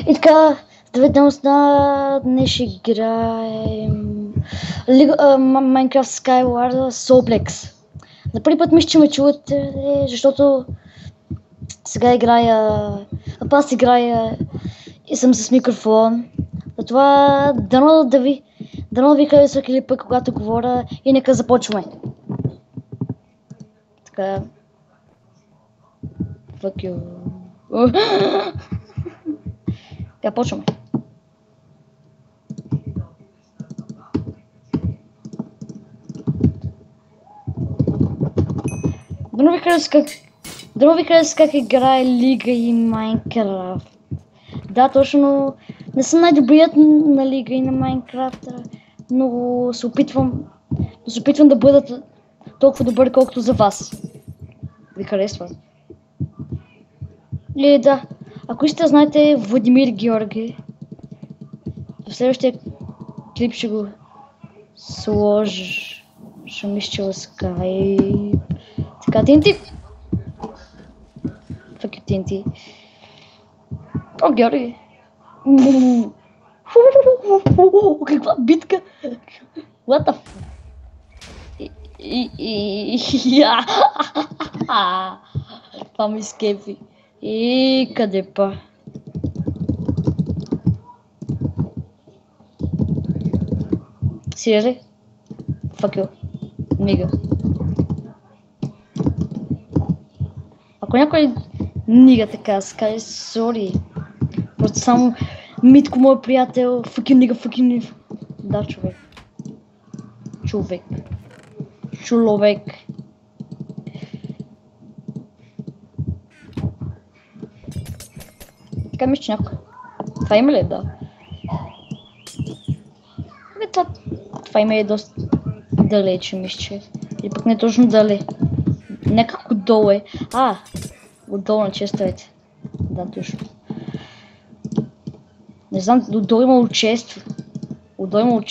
И така, здравейте, днес ще играем Minecraft Skyward Solplex. За първи път мисля, че ме чувате, защото сега аз играя и съм с микрофон. Затова дано ви харесва клипа, когато говоря, и нека започваме. Така. Fuck you. Така, почваме. Дано ви харесва как играе Лига и Майнкрафт. Да, точно. Не съм най-добрият на Лига и на Майнкрафт, но се опитвам да бъда толкова добър, колкото за вас. Ви харесва. И да, ако искате да знаете Владимир Георги, в следващия клип ще го сложа. Ще мисля в Skype. Така, TNT. Fuck you, TNT. О, Георги. Каква битка. What the fuck. Това ми скепи. И къде па? Сериозно? Fuck you. Нига. Ако някой нига така скаже, сори. Просто само Митко, мой приятел, fuck you нига, fuck you нига. Да, човек. Човек. Така мисля, че някой. Това има ли? Да. Това има е доста далече, мисля. Или пък не точно дале. Някак отдолу е. Отдолу на честовете. Да, точно. Не знам, отдолу имало често. Отдолу имало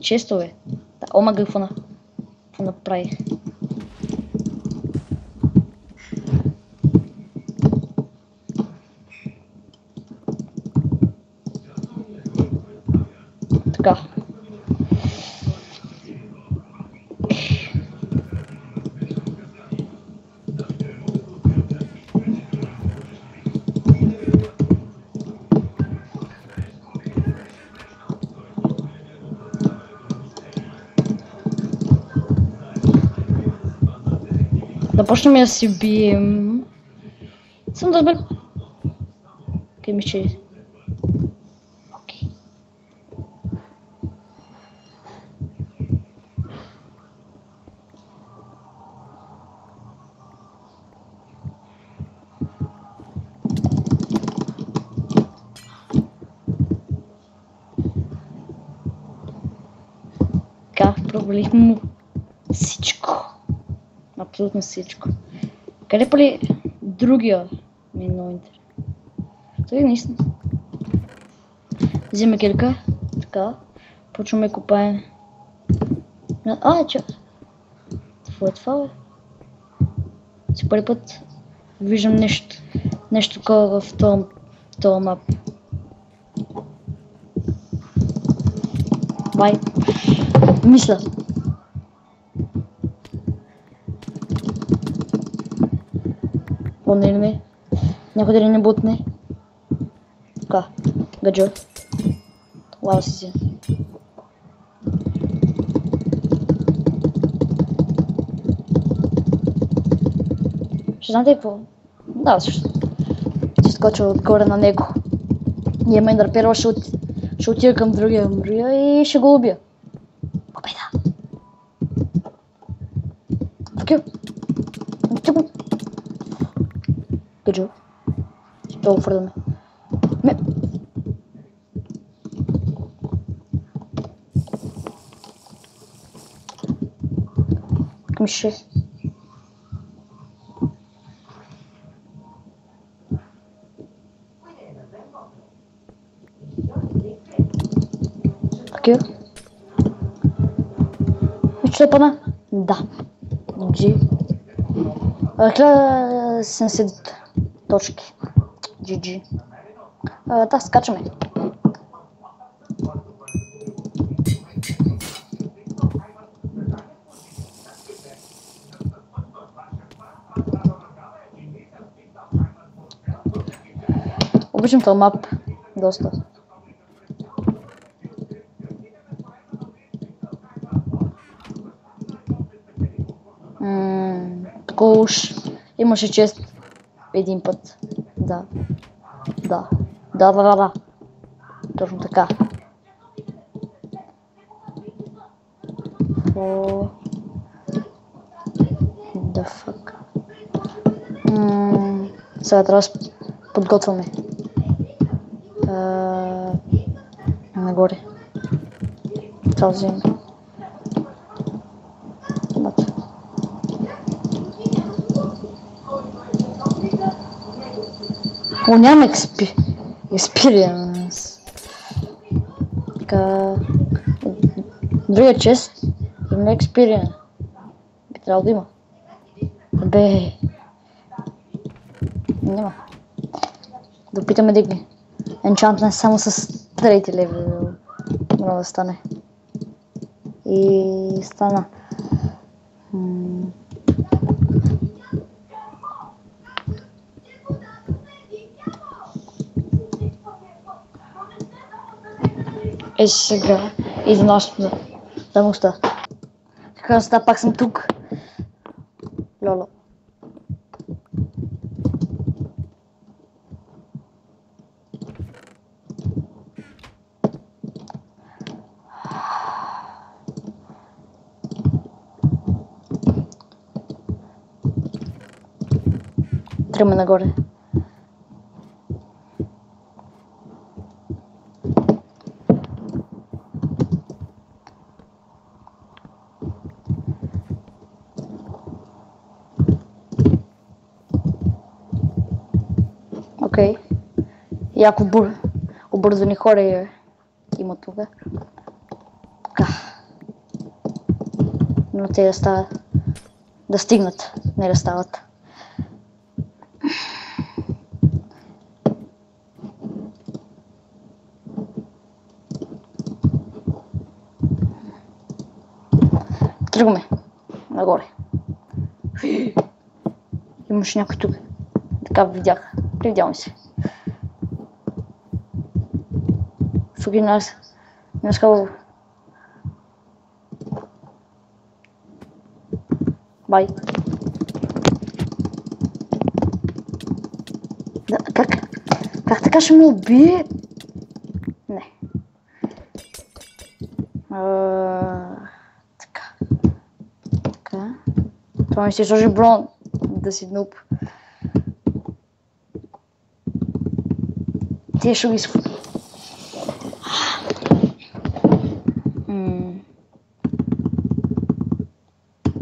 честове. Да, ома гъфана. Какво направих? Така. Да почнем да си бием. Съм да разбера. Окей, мисля. Окей. Така, провалихме му всичко. Абсолютно всичко. Къде пали другия? Ми е много интересно. Той наистина. Вземе кирка. Така. Почваме копаем. Какво е това, бе? За първи път виждам нещо такова в този мап. Бай. Мисля. Не. Някой да не бутне. Така. Гаджо. Лао си. Ще знаете какво? Да, също. Ще скоча отгоре на него. И Емендър Перл ще отида към другия мрия и ще го убия. Победа! Факю! Гаджо. Ще го фърдаме. Към 6. Окей. Ще пана? Да. G. 1070 точки. GG. Да, скачаме. Обичам този мап доста. Такова уж имаше чест един път. Да. Точно така. What the fuck? Сега трябва да подготвяме. Нагоре. Това вземем. О, няма експириенс. Така... Другия чест има експириенс. Би трябвало да има. Бе... Няма. Да опитаме да ги енчантне само с трети левел. Мога да стане. И стана. Сега износим самостта. Така, пак съм тук. Лоло. Тръгваме нагоре. Окей. Яко обързани хора има тук. Така. Но те да стигнат, не да стават. Тръгваме нагоре. Имаше някой тук. Така видях. Привидял ми се. Суги нас. Не сказал. Бай. Да, как така ще ме убие? Не. Така. Това ми ще сложи брон да си нуп. Те ще ги сфу...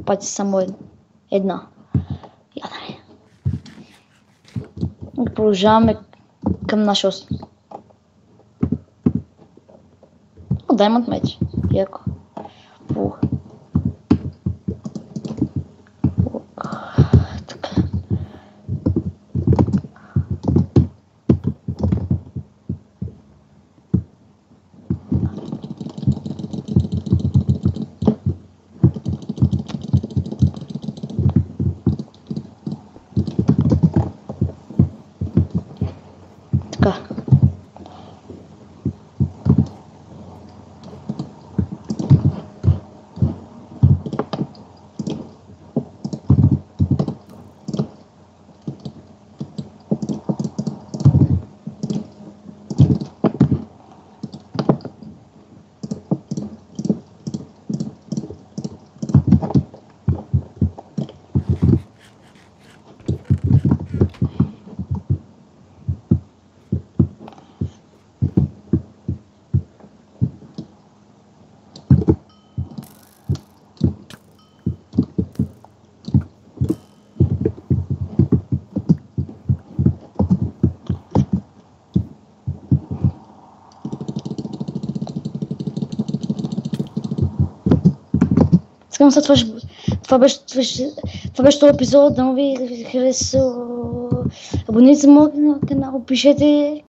Пати само една. Ядане. Продължаваме към нашия остров. О, даймонд меч. Яко. Искам след това беше този епизод, да му ви хареса. Абонирайте се на моят канал, пишете